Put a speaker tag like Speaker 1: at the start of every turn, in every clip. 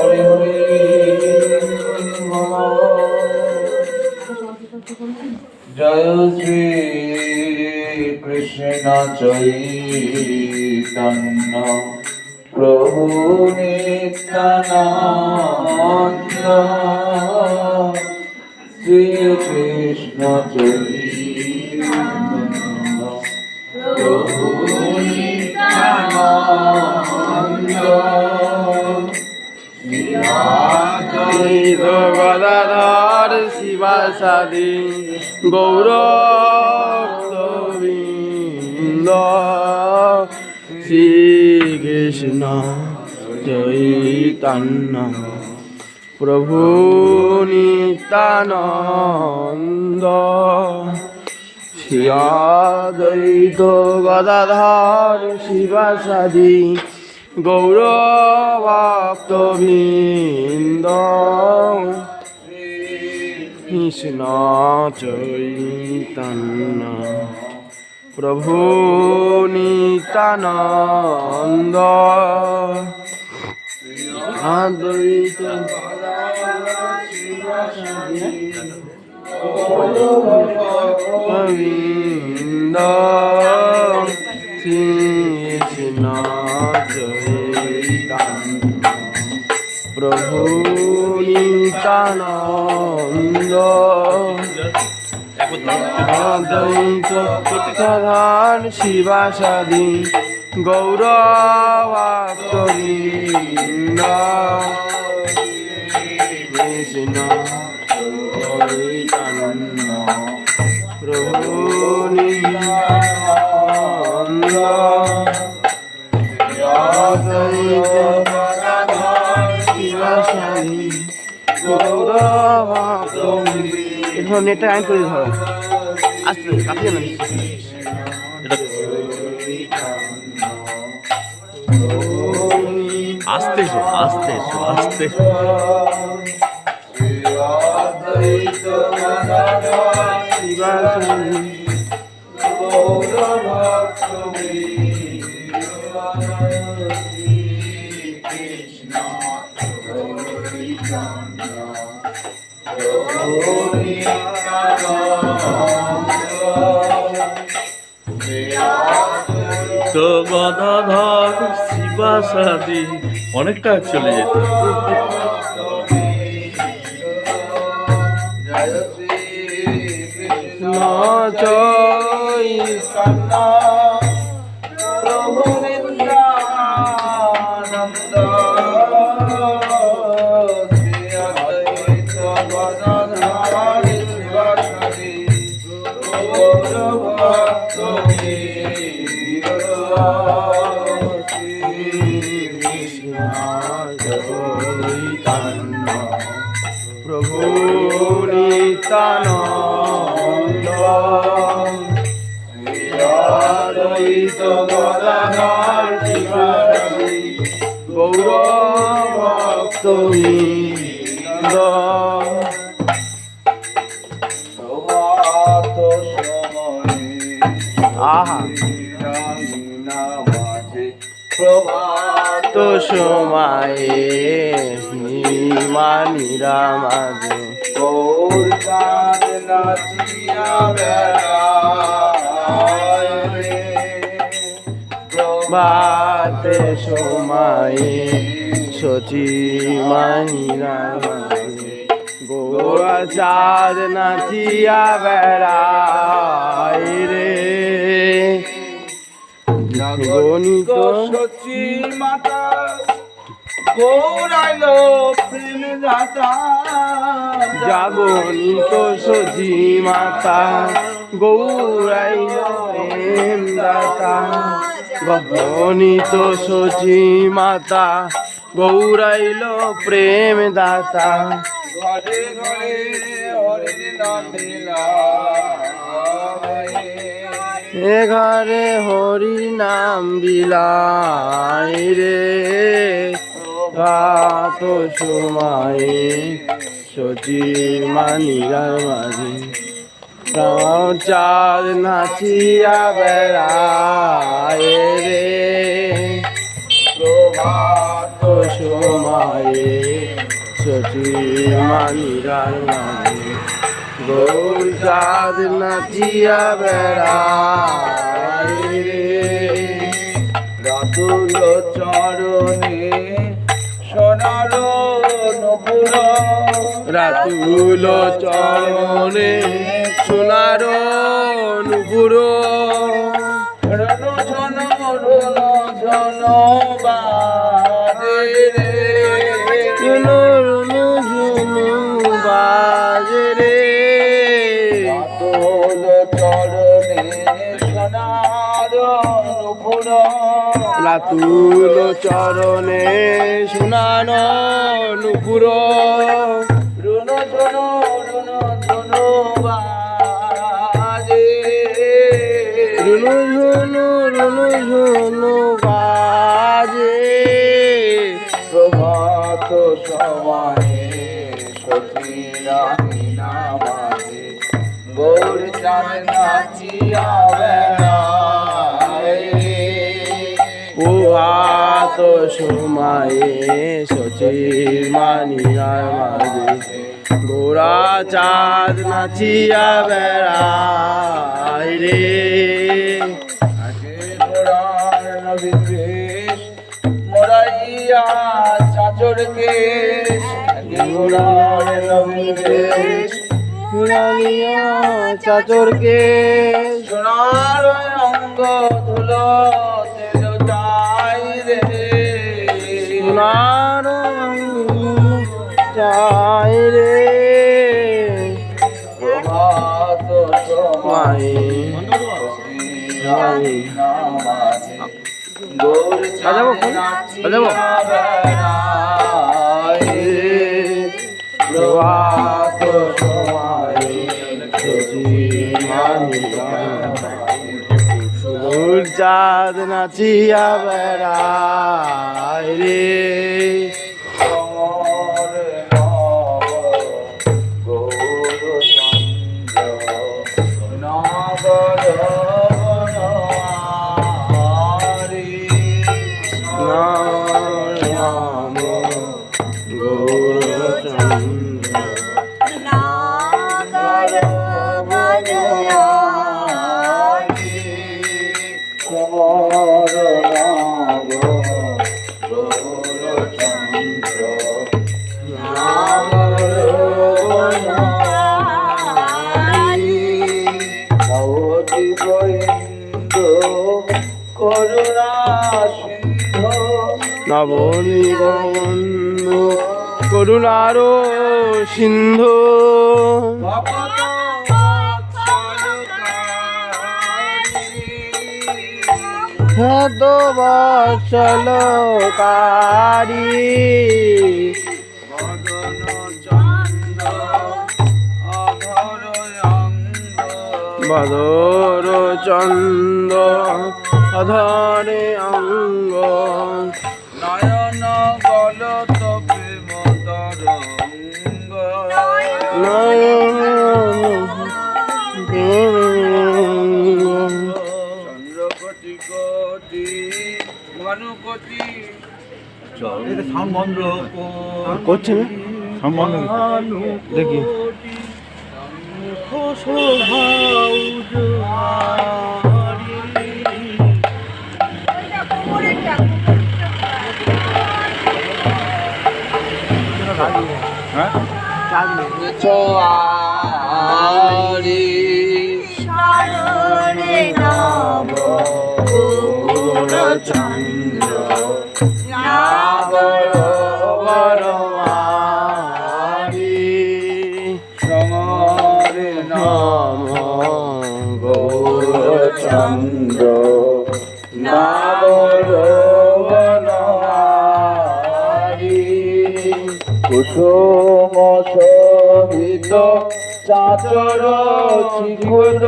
Speaker 1: হরি হরি জয় শ্রী কৃষ্ণ চৈতন্য প্রভু নিত্যানন্দ শ্রী কৃষ্ণ চৈতন্য প্রভু নিত্যানন্দ
Speaker 2: গদাধর শিবাসাদি গৌরবৃন্দ শ্রীকৃষ্ণ চৈতন্য প্রভু নিত্যানন্দ শ্রী অদ্বৈত গদাধর শিবাসাদি গৌরভক্তবৃন্দ কৃষ্ণ চৈতন্য প্রভু নিত্যানন্দ অদ্বৈত গোবিন্দ কৃষ্ণ চৈতন্য প্রভু নিত্যানন্দ অদ্বৈত গদাধর শিবাসাদি গৌরভক্তবৃন্দ কৃষ্ণ চৈতন্য প্রভু নিত্যানন্দ অদ্বৈত গদাধর শিবাসাদি গৌরভক্তবৃন্দ। নেটটা আইন করে ধরো আসতে কাটিয়ে না
Speaker 3: আস্তে এসো আস্তে এসো আস্তে তো গদাধর শিবাসাদি অনেকটা চলে যেত।
Speaker 1: জয় শ্রী কৃষ্ণ
Speaker 2: চৈতন্য
Speaker 1: প্রভু নিত্যানন্দ শ্রী অদ্বৈত গদাধর শিবাসাদি গৌরভক্তবৃন্দ শ্রী
Speaker 2: চৈতন্য প্রভু নিত্যানন্দ শ্রী অদ্বৈত গদাধর শিবাসাদি গৌরভক্তবৃন্দ
Speaker 1: প্রভাত সময়ে
Speaker 2: আহা
Speaker 1: রাঙিনা মাঝে প্রভাত
Speaker 2: তো সময়ে হিমানিরা মাঝে
Speaker 1: গৌর চাঁদ নাচিয়া বেড়ায় রে
Speaker 2: বাতে সময়ে সচি মানিরা মাঝে গোয়া চাঁদ নাচিয়া বেড়ায় রে গণিত
Speaker 1: সচি মাতা গৌরাইল প্রেম দাতা
Speaker 2: জাগনিত সচি মাতা গৌরাইল প্রেম দাতা গণিত সচি মাতা গৌরাইল প্রেম দাতা
Speaker 1: ঘরে ঘরে হরির নাম
Speaker 2: এ ঘরে হরি নাম বিলায় রে রাত সময়ে সচি মানিরার মাঝে চাঁদ নাচিয়া বেড়ায় রে প্রভাত সময়ে শচী মানিরার মাঝে গৌর চাঁদ নাচিয়া বেড়ায় রে।
Speaker 1: রাতুল চরণে সোনার নপুর,
Speaker 2: রাতুল চরণে সোনার নুপুর,
Speaker 1: রণ ঝন বাজে রে।
Speaker 2: ঝুনু রুনু ঝুনু বাজে রে।
Speaker 1: রাতুল চরণে সোনার নপুর,
Speaker 2: রাতুল চরণে সোনার নুপুর,
Speaker 1: রুন ঝন বাজে।
Speaker 2: রুনু ঝুনু রুনু ঝুনু বাজে।
Speaker 1: প্রভাত সময়ে সতী রানী নামাজে গৌর চাঁদ নাচিয়া বেড়ায় রে।
Speaker 2: প্রভাত সময়ে শচীর মানিরার মাঝে গোরা চাঁদ নাচিয়া বেড়ায় রে।
Speaker 1: আগে গোরার নবীন বেশ মোরাইয়া চাচর কেশ, আগে গোরার নবীন বেশ
Speaker 2: ফুলানিয়া চাচরকে
Speaker 1: সোনার অঙ্গ ধুলো তেল যাই রে।
Speaker 2: সোনার চাই রে।
Speaker 1: প্রভাত সময়ে
Speaker 2: মায়ে
Speaker 1: নামাজে গৌর
Speaker 2: বাজাবো
Speaker 1: চাঁদ
Speaker 2: ফোন?
Speaker 1: নাচিয়া
Speaker 2: বাজাবো?
Speaker 1: বেড়ায় রে। প্রভাত সময়ে
Speaker 2: সুর চাঁদ নাচিয়া বেড়ায় রে।
Speaker 1: সমর নব গৌর চন্দ্র নগর বনমালী।
Speaker 2: নাম গৌরচন্দ্র
Speaker 1: সমর নব গৌর চন্দ্র নগর বনমালী। ভবতি গোবিন্দ করুণা সিন্ধু,
Speaker 2: নবনিবন্ধু করুণার সিন্ধু,
Speaker 1: ভবত
Speaker 2: হেত বৎসলকারী,
Speaker 1: বদন চন্দ্র অধর অঙ্গ,
Speaker 2: বদর চন্দ্র অধরে অঙ্গ,
Speaker 1: নয়ন গলত প্রেম তরঙ্গ, চন্দ্রকোটি কোটি ভানুকোটি
Speaker 3: সাউন্ড বন্ধ
Speaker 2: করছে না
Speaker 3: সাউন্ড বন্ধ
Speaker 2: দেখি।
Speaker 3: হ্যাঁ
Speaker 1: চোয়ারি চন্দ্র নাগর বনমালী। সমরে নাম গৌরচন্দ্র নাগর বনমালী। কুসুম শোভিত চাচর চিগুর,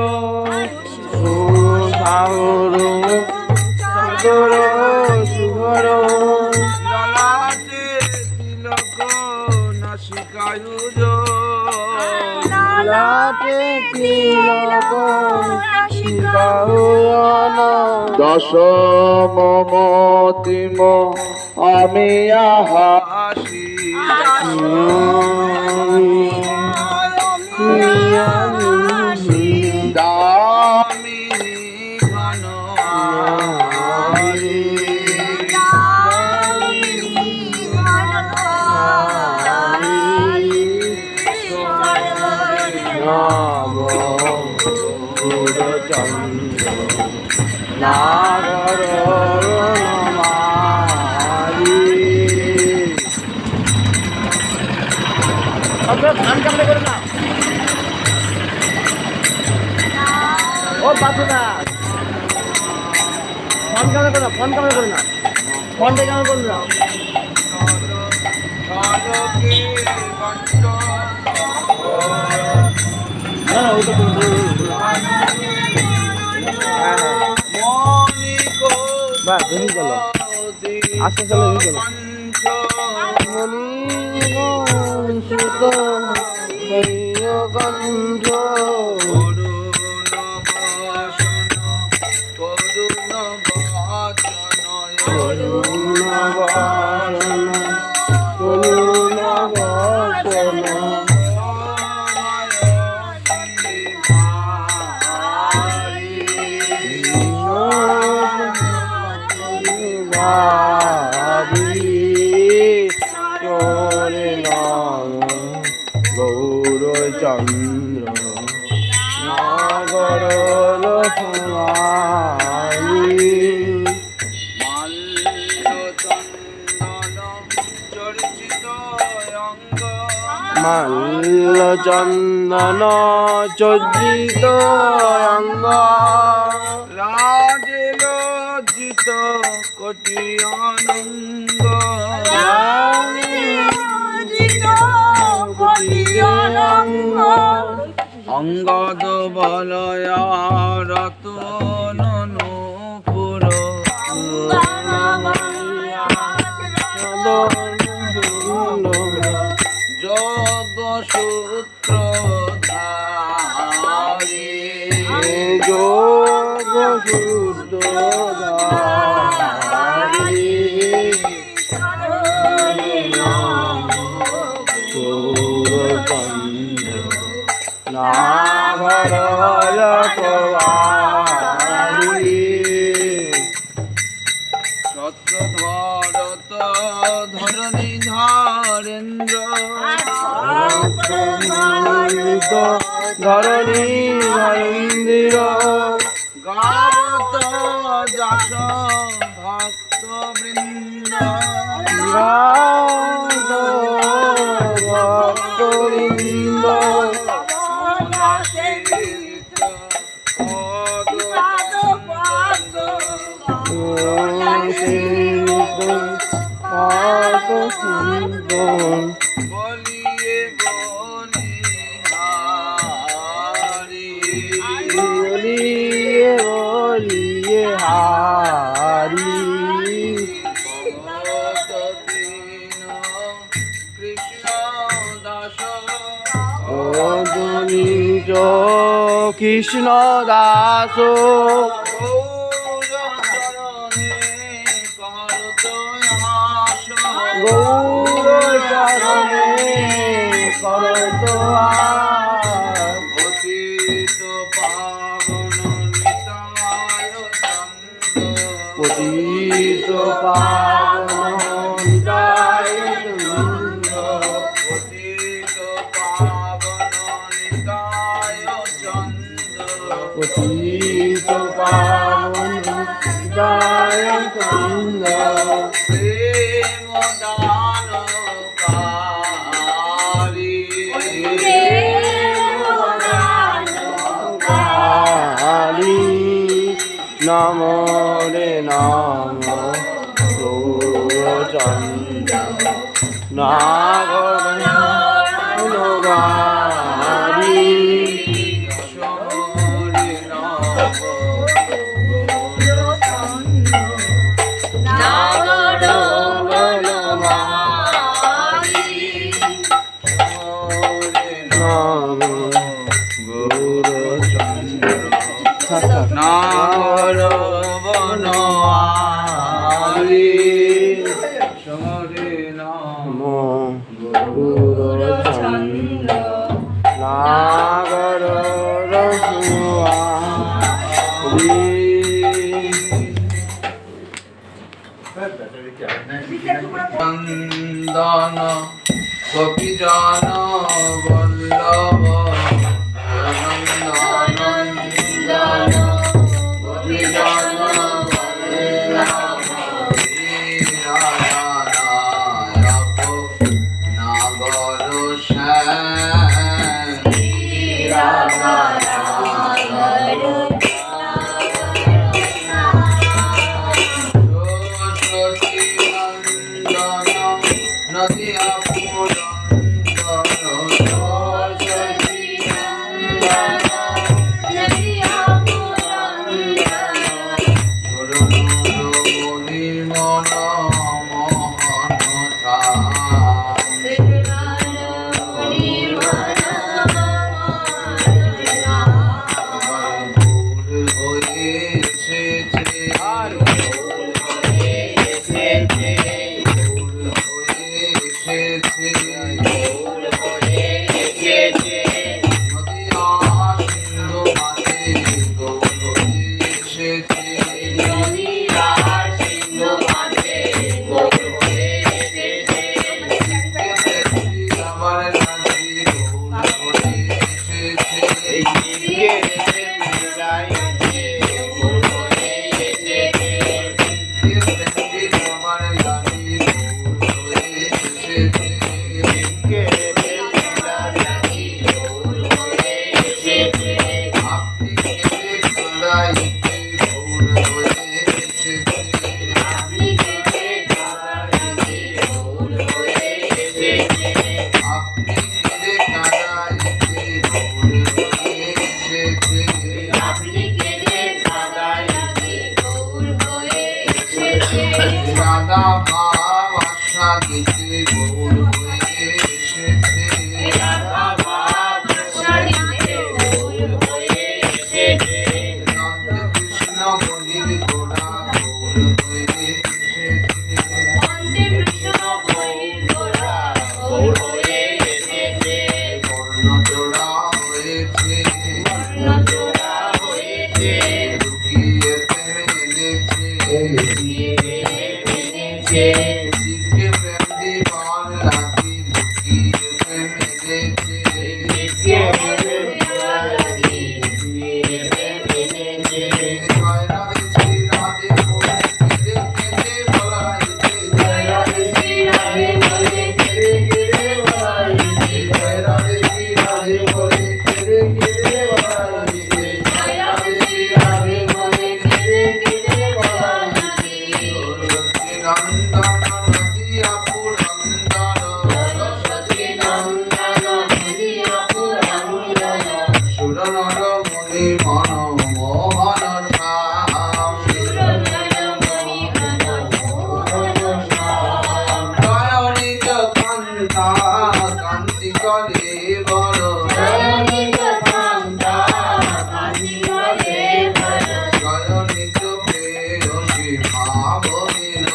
Speaker 2: সুসাগর সাগর সুগর,
Speaker 1: ললাটে তিলক নাসিকায়ুজ,
Speaker 2: লাটে তিলক
Speaker 1: দশ মমতিম আমি হাসি দামিনী ঘন নাগর
Speaker 2: গান কেমন করে না ও বাবু না ফোন কেমন করে না ফোন কেমন করে না ফোনটা কেমন করে না না ওইটা বাহ তুমি চলো আস্তে চলো চলো চন্দ্র নাগর মাল্য চন্দন চর্চিত অঙ্গ
Speaker 1: রাজে লজ্জিত কোটি অনঙ্গ অঙ্গদ বলয়া রতন পুর যোগ সূত্র ধারি
Speaker 2: যোগ শুদ্ধ
Speaker 1: সত্যধরত ধরণী ধরেন্দ্র
Speaker 2: ধরণী ধরেন্দ্র
Speaker 1: গারত যশ ভক্ত বৃন্দ
Speaker 2: ভক্তবৃন্দ
Speaker 1: বলিয়ে
Speaker 2: বলিয়ে বলিয়ে হারি
Speaker 1: কৃষ্ণ দাস
Speaker 2: কৃষ্ণ দাস গৌর চরণে করত
Speaker 1: অতীত পাবন নিতায় চন্দ্র
Speaker 2: পতিত পাবন নিতায় চন্দ্র
Speaker 1: অতীত পাবন নিতায় চন্দ্র
Speaker 2: পতিত পাবন নিতায় চন্দ্র
Speaker 1: প্রেম দানকারী
Speaker 2: নাম রে নাম গৌরচন্দ্র নাগর গারি
Speaker 1: শরী নব
Speaker 2: নাম গৌরচন্দ্র
Speaker 1: নাগর বনমালী হরে নাম
Speaker 2: গুরুর চন্দ্র নাগর রসুয়ারি
Speaker 1: চন্দন গোপীজন বল্লভ নন্দন গোপীজন বল্লভ নারায়ক নাগর শ্যাম নদিয়া রাধা ভাব আশা দিতে গৌর হয়ে এসেছে নন্দ কৃষ্ণ গলির গোড়া গৌর হয়ে এসেছে বর্ণজোড়া হয়েছে লুকিয়ে ফেলেছে জীবকে প্রেম দিবার লাগি লুকিয়ে ফেলেছে জয় রাধে শ্রী রাধে বলে কেঁদে কেঁদে বলাইছে জয় রাধে শ্রী রাধে বলে কেঁদে কেঁদে বলাইছে জয় রাধে শ্রী রাধে বলে কেঁদে কেঁদে বলাইছে জয় রাধে শ্রী রাধে বলে কেঁদে কেঁদে বলাইছে নন্দন নদিয়া পুরন্দন সরস্বতী নন্দন নদিয়া পুরন্দন সুরনর মুনি মন মোহন ধাম দয়ানিত কান্তা কান্তি করে বড় দয়ানিত প্রেয়সী ভাববিন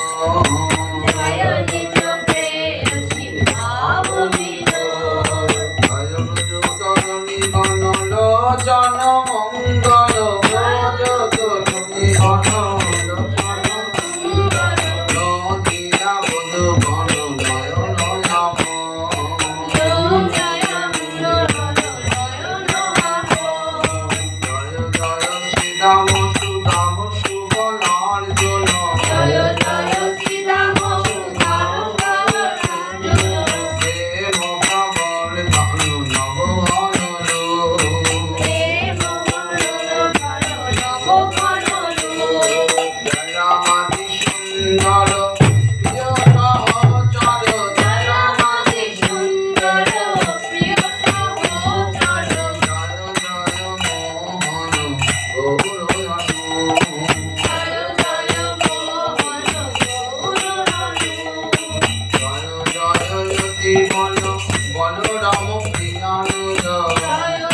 Speaker 1: জয়নি জন মঙ্গল জয়নি নদিয়া বোধ বন নয়ন নাম জয় জয় শ্রীরাম সুদাম সুবলার্জুন প্রেম ভাবর ভানু নবহরণ জয়রামাদি সুন্দর প্রিয় সহচর জয়রামাদি সুন্দর প্রিয় সহচর জয় জয় মোহন গৌরহনু জয় জয় যতি বল বলরাম প্রিয়ানুজ জয়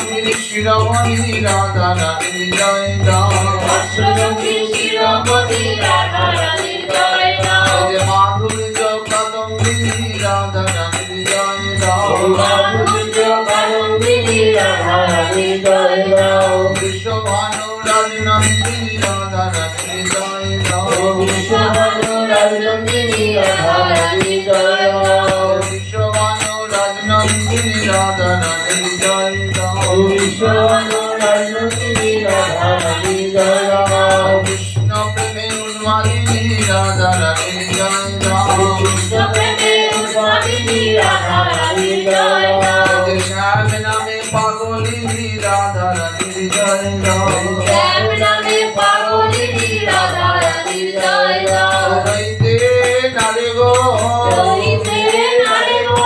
Speaker 1: অষ্টরঙ্গিনী শিরোমণি রাধা রানী জয় রাম মাধুর্য কাদম্বিনী রাধা রানী জয় রাম বিশ্বভানু রাজনন্দিনী রাধা রানী জয় রাম বিশ্বভানু রাজনন্দিনী রাধা রানী জয় রাম কৃষ্ণ প্রেমে উন্মাদিনী রাধা রানী জয় রাম শ্যাম নামে পাগলিনী রাধা রানী জয় রাম রইতে নারে গো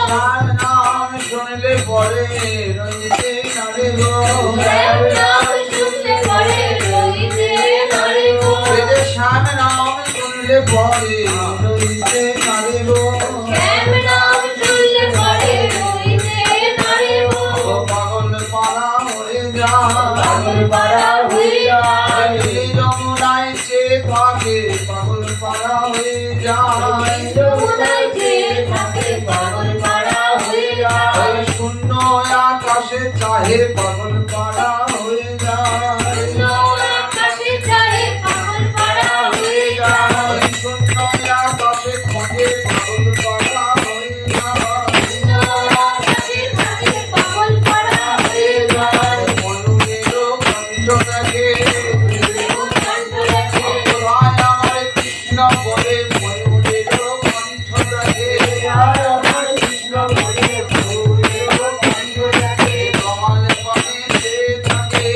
Speaker 1: শ্যাম নাম শুনলে পরে রইতে নারে গো শ্যাম নাম শুনলে পরে রইতে নারে গো পাগল পাড়া হয়ে যায় যমুনায় সে থাকে পাগল পাড়া হয়ে যায় শূন্য আকাশে চাহে পাগল পাড়া হয়ে যায় শূন্য আকাশে খোঁজে পাগল পাড়া হয়ে যায় মনুরেরও কণ্ঠটাকে আমার কৃষ্ণ বলে মনুরেরও কণ্ঠটাকে কমল পানে সে থাকে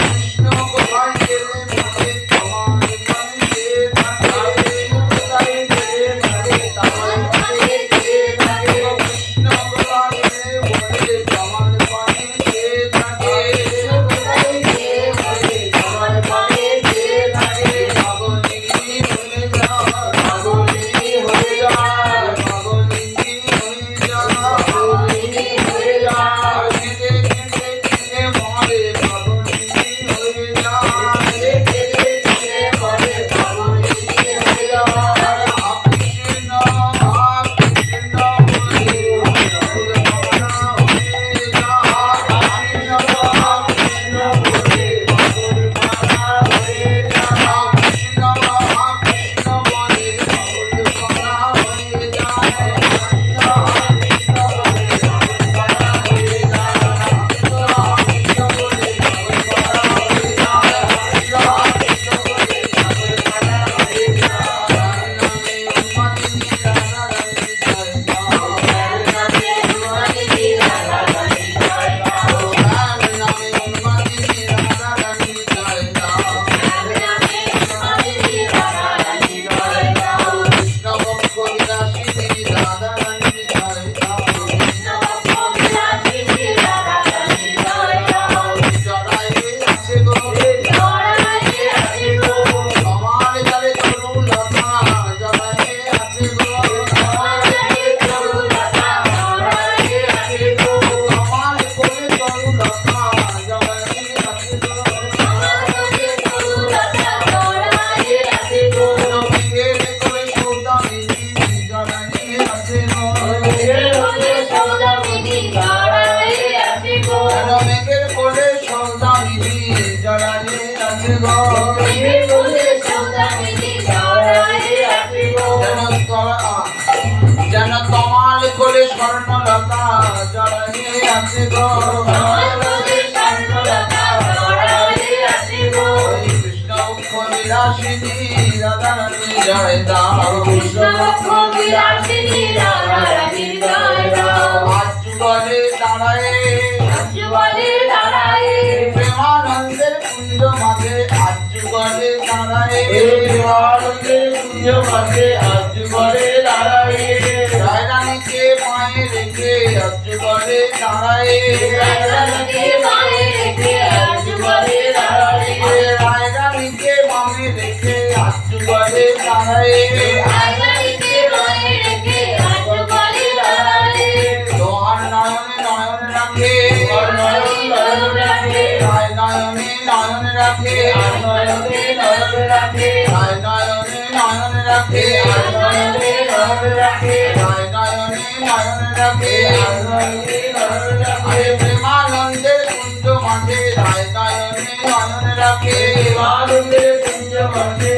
Speaker 1: কৃষ্ণ কোথায় গেলে মনে কমল পানে সে থাকে কৃষ্ণ কোথায় গেলে মনে কমল পানে সে থাকে যেন তমাল কোলে স্বর্ণলতা জড়ায়ে আছে গো কৃষ্ণ বিলাসিনী রাধা রানী জয় রাম আজ যুগলে দাঁড়ায় প্রেমানন্দের কুঞ্জ মাঝে আজ যুগলে দাঁড়ায় রায়রানীকে পায়ে রেখে আজ যুগলে দাঁড়ায় রায়রানীকে পায়ে রেখে আজ যুগলে দাঁড়ায় তোমার নয়নে নয়ন নয়ন রাখে নয়নে নয়ন রাখে নয়নে নয়ন রাখে নয়নে নয়ন রাখে নয়নে নয়ন রাখে নয়নে নয়ন রাখে প্রেমানন্দের কুঞ্জ মাঝে নয়নে নয়ন রাখে প্রেমানন্দের কুঞ্জ মাঝে